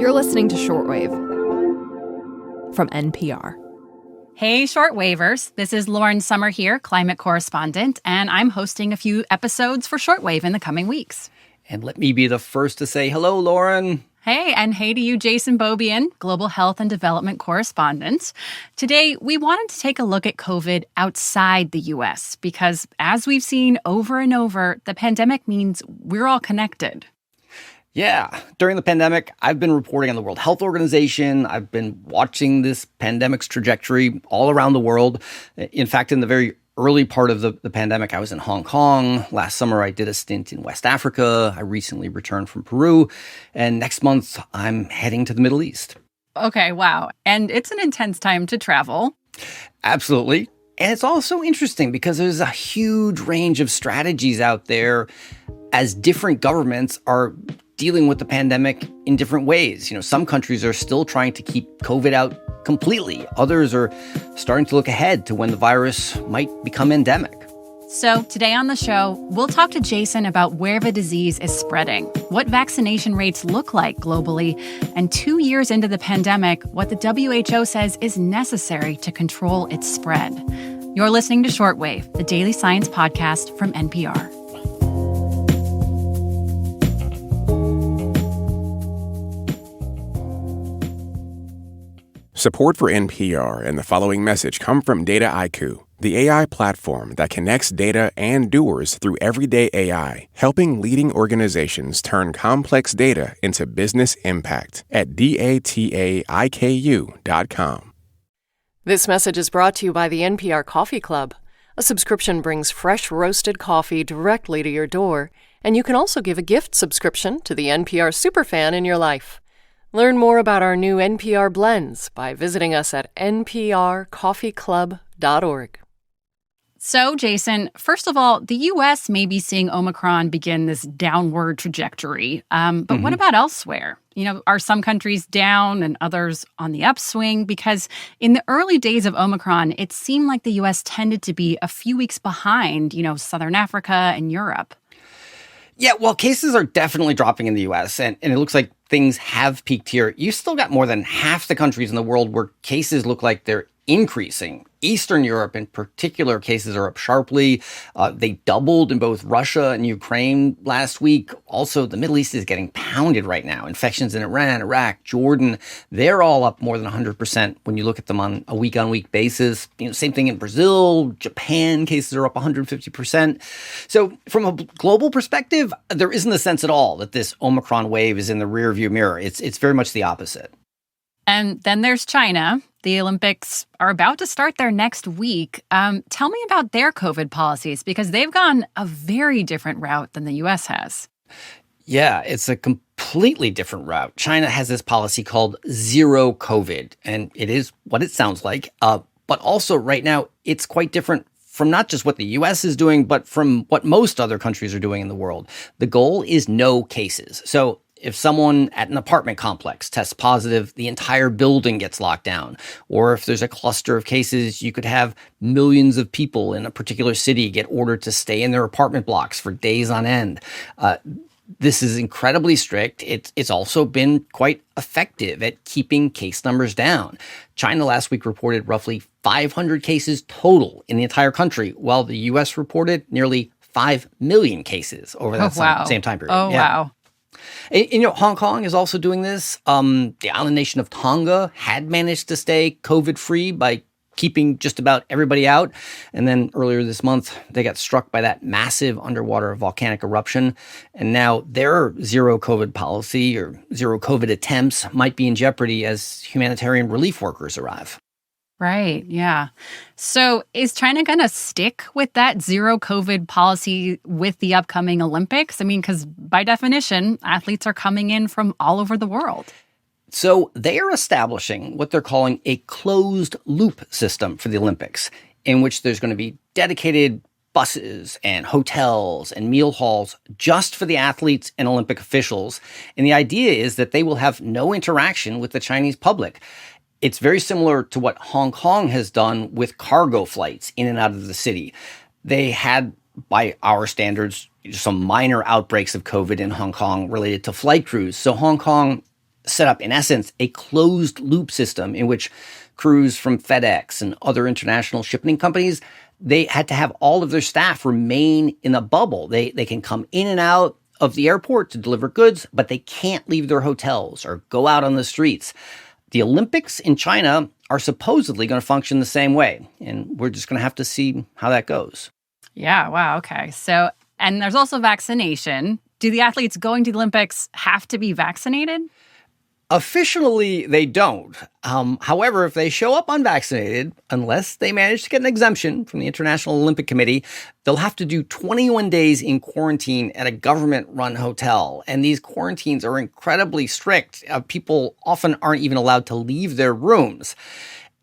You're listening to Shortwave from NPR. Hey, Shortwavers. This is Lauren Summer here, climate correspondent, and I'm hosting a few episodes for Shortwave in the coming weeks. And let me be the first to say hello, Lauren. Hey, and hey to you, Jason Beaubien, Global Health and Development Correspondent. Today, we wanted to take a look at COVID outside the U.S. because, as we've seen over and over, the pandemic means we're all connected. Yeah, during the pandemic, I've been reporting on the World Health Organization. I've been watching this pandemic's trajectory all around the world. In fact, in the very early part of the pandemic, I was in Hong Kong. Last summer, I did a stint in West Africa. I recently returned from Peru. And next month, I'm heading to the Middle East. Okay, wow. And it's an intense time to travel. Absolutely. And it's also interesting because there's a huge range of strategies out there as different governments are dealing with the pandemic in different ways. You know, some countries are still trying to keep COVID out completely. Others are starting to look ahead to when the virus might become endemic. So today on the show, we'll talk to Jason about where the disease is spreading, what vaccination rates look like globally, and 2 years into the pandemic, what the WHO says is necessary to control its spread. You're listening to Shortwave, the daily science podcast from NPR. Support for NPR and the following message come from Dataiku, the AI platform that connects data and doers through everyday AI, helping leading organizations turn complex data into business impact at dataiku.com. This message is brought to you by the NPR Coffee Club. A subscription brings fresh roasted coffee directly to your door, and you can also give a gift subscription to the NPR superfan in your life. Learn more about our new NPR blends by visiting us at nprcoffeeclub.org. So, Jason, first of all, the U.S. may be seeing Omicron begin this downward trajectory. But what about elsewhere? You know, are some countries down and others on the upswing? Because in the early days of Omicron, it seemed like the U.S. tended to be a few weeks behind, Southern Africa and Europe. Yeah, well, cases are definitely dropping in the U.S., and it looks like things have peaked here. You still got more than half the countries in the world where cases look like they're increasing. Eastern Europe, in particular, cases are up sharply. They doubled in both Russia and Ukraine last week. Also, the Middle East is getting pounded right now. Infections in Iran, Iraq, Jordan, they're all up more than 100% when you look at them on a week-on-week basis. Same thing in Brazil, Japan, cases are up 150%. So from a global perspective, there isn't a sense at all that this Omicron wave is in the rearview mirror. It's very much the opposite. And then there's China. The Olympics are about to start their next week. Tell me about their COVID policies, because they've gone a very different route than the U.S. has. Yeah, it's a completely different route. China has this policy called zero COVID, and it is what it sounds like. But also right now, it's quite different from not just what the U.S. is doing, but from what most other countries are doing in the world. The goal is no cases. So if someone at an apartment complex tests positive, the entire building gets locked down. Or if there's a cluster of cases, you could have millions of people in a particular city get ordered to stay in their apartment blocks for days on end. This is incredibly strict. It's also been quite effective at keeping case numbers down. China last week reported roughly 500 cases total in the entire country, while the U.S. reported nearly 5 million cases over that same time period. Wow. And, Hong Kong is also doing this. The island nation of Tonga had managed to stay COVID-free by keeping just about everybody out. And then earlier this month, they got struck by that massive underwater volcanic eruption. And now their zero COVID policy or zero COVID attempts might be in jeopardy as humanitarian relief workers arrive. Right. Yeah. So is China going to stick with that zero COVID policy with the upcoming Olympics? I mean, because by definition, athletes are coming in from all over the world. So they are establishing what they're calling a closed loop system for the Olympics, in which there's going to be dedicated buses and hotels and meal halls just for the athletes and Olympic officials. And the idea is that they will have no interaction with the Chinese public. It's very similar to what Hong Kong has done with cargo flights in and out of the city. They had, by our standards, some minor outbreaks of COVID in Hong Kong related to flight crews. So Hong Kong set up, in essence, a closed loop system in which crews from FedEx and other international shipping companies, they had to have all of their staff remain in a bubble. They can come in and out of the airport to deliver goods, but they can't leave their hotels or go out on the streets. The Olympics in China are supposedly going to function the same way, and we're just going to have to see how that goes. Yeah, wow, okay. So, and there's also vaccination. Do the athletes going to the Olympics have to be vaccinated? Officially, they don't. However, if they show up unvaccinated, unless they manage to get an exemption from the International Olympic Committee, they'll have to do 21 days in quarantine at a government-run hotel. And these quarantines are incredibly strict. People often aren't even allowed to leave their rooms.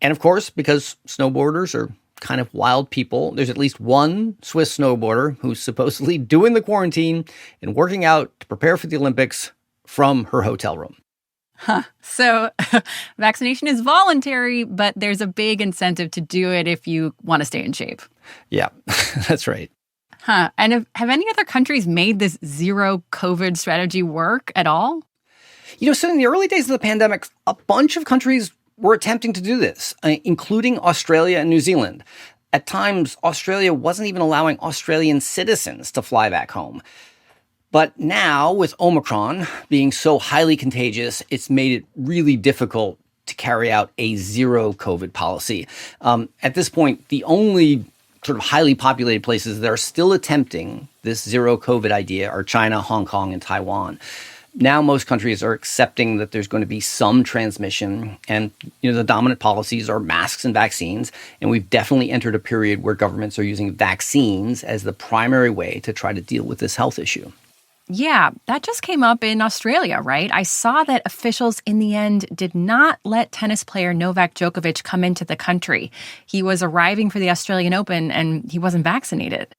And of course, because snowboarders are kind of wild people, there's at least one Swiss snowboarder who's supposedly doing the quarantine and working out to prepare for the Olympics from her hotel room. Huh. So vaccination is voluntary, but there's a big incentive to do it if you want to stay in shape. Yeah, that's right. Huh. And have any other countries made this zero COVID strategy work at all? So in the early days of the pandemic, a bunch of countries were attempting to do this, including Australia and New Zealand. At times, Australia wasn't even allowing Australian citizens to fly back home. But now, with Omicron being so highly contagious, it's made it really difficult to carry out a zero COVID policy. At this point, the only sort of highly populated places that are still attempting this zero COVID idea are China, Hong Kong, and Taiwan. Now, most countries are accepting that there's going to be some transmission, and the dominant policies are masks and vaccines. And we've definitely entered a period where governments are using vaccines as the primary way to try to deal with this health issue. Yeah, that just came up in Australia, right? I saw that officials in the end did not let tennis player Novak Djokovic come into the country. He was arriving for the Australian Open and he wasn't vaccinated.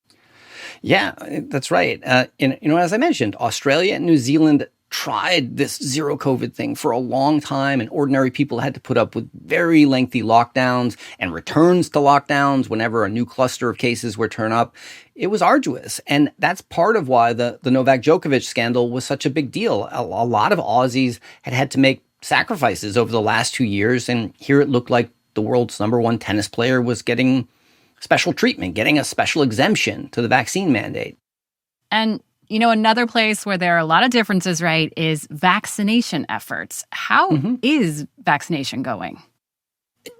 Yeah, that's right. As I mentioned, Australia and New Zealand tried this zero COVID thing for a long time, and ordinary people had to put up with very lengthy lockdowns and returns to lockdowns whenever a new cluster of cases were turned up. It was arduous, and that's part of why the Novak Djokovic scandal was such a big deal. A lot of Aussies had to make sacrifices over the last 2 years, and here it looked like the world's number one tennis player was getting special treatment, getting a special exemption to the vaccine mandate. And another place where there are a lot of differences, right, is vaccination efforts. How is vaccination going?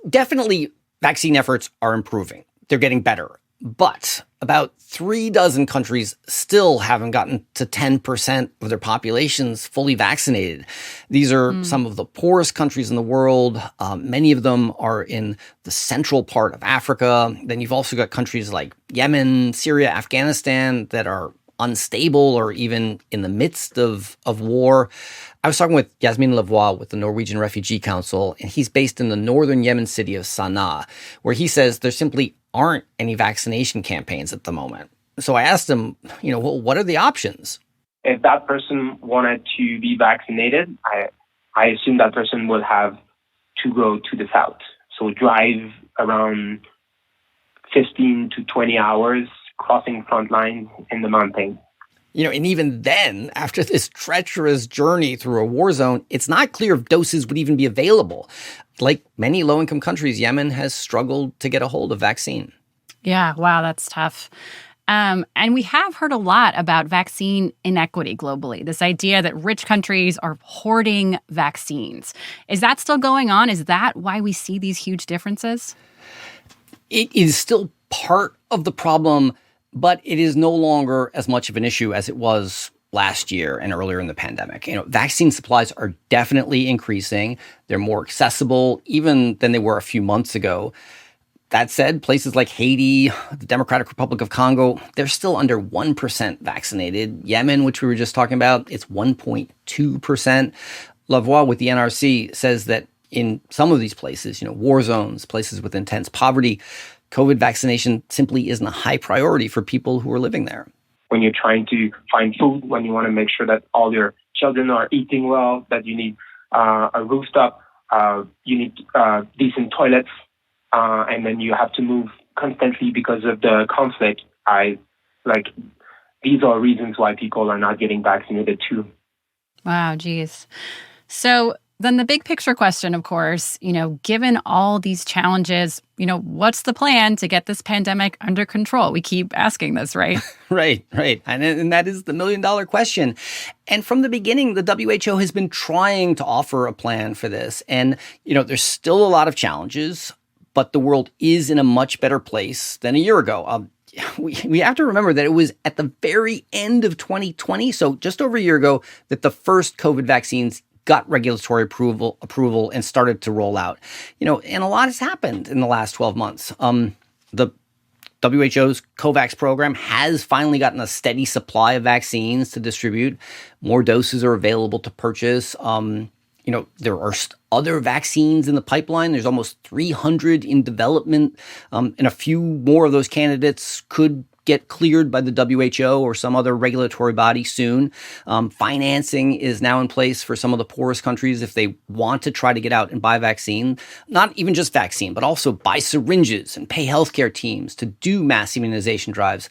Definitely, vaccine efforts are improving. They're getting better. But about 36 countries still haven't gotten to 10% of their populations fully vaccinated. These are some of the poorest countries in the world. Many of them are in the central part of Africa. Then you've also got countries like Yemen, Syria, Afghanistan that are unstable or even in the midst of war. I was talking with Yasmin Lavoie with the Norwegian Refugee Council, and he's based in the northern Yemen city of Sana'a, where he says there simply aren't any vaccination campaigns at the moment. So I asked him, what are the options? If that person wanted to be vaccinated, I assume that person would have to go to the south. So drive around 15 to 20 hours crossing front lines in the mountains. And even then, after this treacherous journey through a war zone, it's not clear if doses would even be available. Like many low-income countries, Yemen has struggled to get a hold of vaccine. Yeah, wow, that's tough. And we have heard a lot about vaccine inequity globally, this idea that rich countries are hoarding vaccines. Is that still going on? Is that why we see these huge differences? It is still part of the problem, but it is no longer as much of an issue as it was last year and earlier in the pandemic. Vaccine supplies are definitely increasing. They're more accessible even than they were a few months ago. That said, places like Haiti, the Democratic Republic of Congo, they're still under 1% vaccinated. Yemen, which we were just talking about, it's 1.2%. Lavoie with the NRC says that in some of these places, war zones, places with intense poverty, COVID vaccination simply isn't a high priority for people who are living there. When you're trying to find food, when you want to make sure that all your children are eating well, that you need a rooftop, you need decent toilets, and then you have to move constantly because of the conflict. These are reasons why people are not getting vaccinated too. Wow, geez. So then the big picture question, of course, given all these challenges, what's the plan to get this pandemic under control? We keep asking this, right? Right. And that is the million-dollar question. And from the beginning, the WHO has been trying to offer a plan for this. And, there's still a lot of challenges, but the world is in a much better place than a year ago. We have to remember that it was at the very end of 2020, so just over a year ago, that the first COVID vaccines got regulatory approval and started to roll out. And a lot has happened in the last 12 months. The WHO's COVAX program has finally gotten a steady supply of vaccines to distribute. More doses are available to purchase. There are other vaccines in the pipeline. There's almost 300 in development, and a few more of those candidates could get cleared by the WHO or some other regulatory body soon. Financing is now in place for some of the poorest countries if they want to try to get out and buy vaccine. Not even just vaccine, but also buy syringes and pay healthcare teams to do mass immunization drives,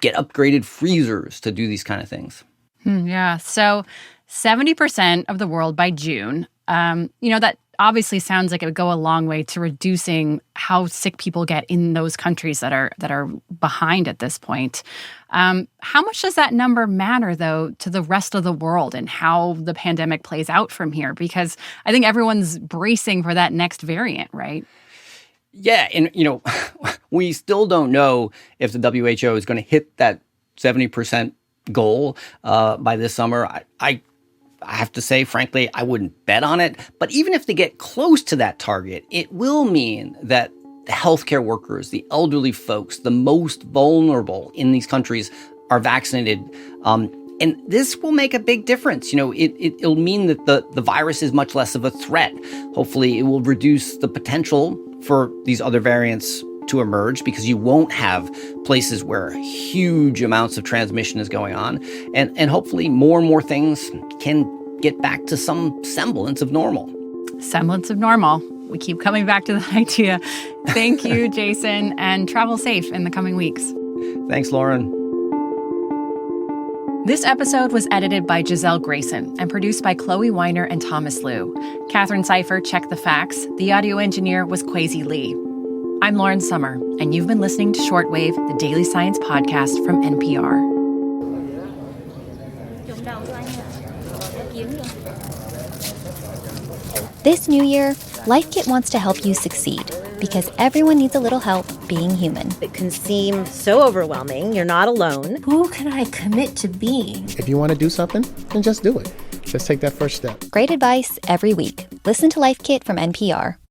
get upgraded freezers to do these kind of things. Yeah. So 70% of the world by June, that obviously sounds like it would go a long way to reducing how sick people get in those countries that are behind at this point. How much does that number matter, though, to the rest of the world and how the pandemic plays out from here? Because I think everyone's bracing for that next variant, right? Yeah. And, we still don't know if the WHO is going to hit that 70% goal by this summer. I have to say, frankly, I wouldn't bet on it. But even if they get close to that target, it will mean that the healthcare workers, the elderly folks, the most vulnerable in these countries are vaccinated. And this will make a big difference. It'll mean that the virus is much less of a threat. Hopefully, it will reduce the potential for these other variants to emerge because you won't have places where huge amounts of transmission is going on. And hopefully more and more things can get back to some semblance of normal. Semblance of normal. We keep coming back to that idea. Thank you, Jason, and travel safe in the coming weeks. Thanks, Lauren. This episode was edited by Giselle Grayson and produced by Chloe Weiner and Thomas Liu. Catherine Seifer checked the facts. The audio engineer was Kwesi Lee. I'm Lauren Sommer, and you've been listening to Shortwave, the daily science podcast from NPR. This new year, Life Kit wants to help you succeed because everyone needs a little help being human. It can seem so overwhelming. You're not alone. Who can I commit to being? If you want to do something, then just do it. Just take that first step. Great advice every week. Listen to Life Kit from NPR.